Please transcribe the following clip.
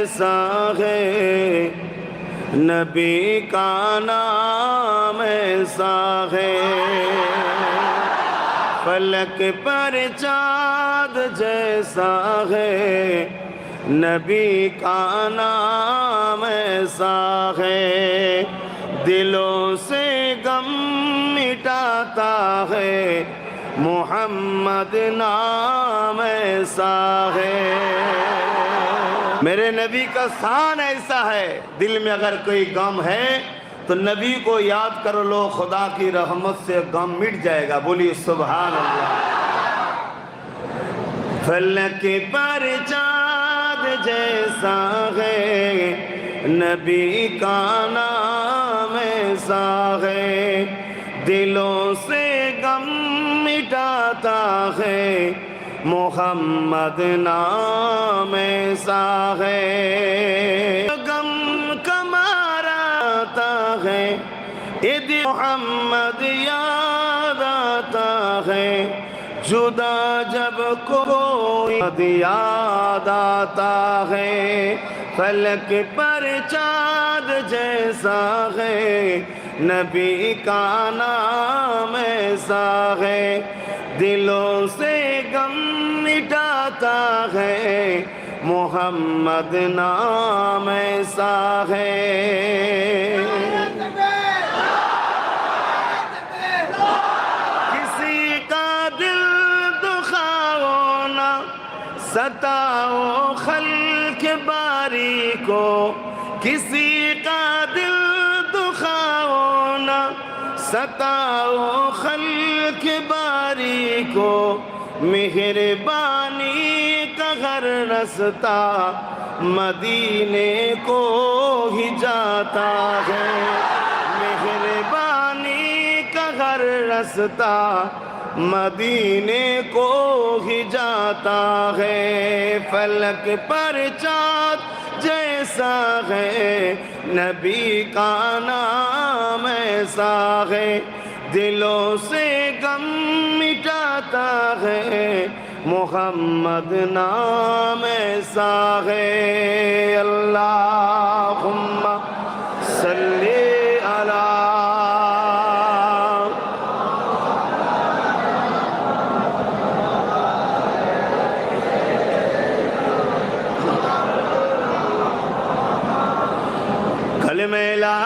ऐसा है, नबी का नाम ऐसा है। फलक पर चाँद जैसा है, नबी का नाम ऐसा है। दिलों से गम मिटाता है, मोहम्मद नाम ऐसा है। मेरे नबी का शान ऐसा है, दिल में अगर कोई गम है तो नबी को याद कर लो, खुदा की रहमत से गम मिट जाएगा। बोलिए सुभान अल्लाह। फलक पर चाँद जैसा है, नबी का नाम ऐसा है। दिलों से गम मिटाता है, मोहम्मद नाम ऐसा है। गम कमाराता है, ईद मोहम्मद याद आता है। जुदा जब कोई याद आता है, फलक पर चाँद जैसा है, नबी का नाम ऐसा है। दिलों से गम मिटाता है, मोहम्मद नाम ऐसा है। किसी का दिल दुखाओ ना, सताओ खल्क बारी को। किसी का दिल दुखाओ ना, सताओ खल्क बारी को। मेहरबानी का हर रास्ता मदीने को ही जाता है। मेहरबानी का हर रास्ता मदीने को ही जाता है। फलक पर चाँद जैसा है, नबी का नाम ऐसा है। दिलों से गम मिटाता है, मोहम्मद नाम ऐसा है। अल्लाहुम्मा सल्ली अला। कलमे ला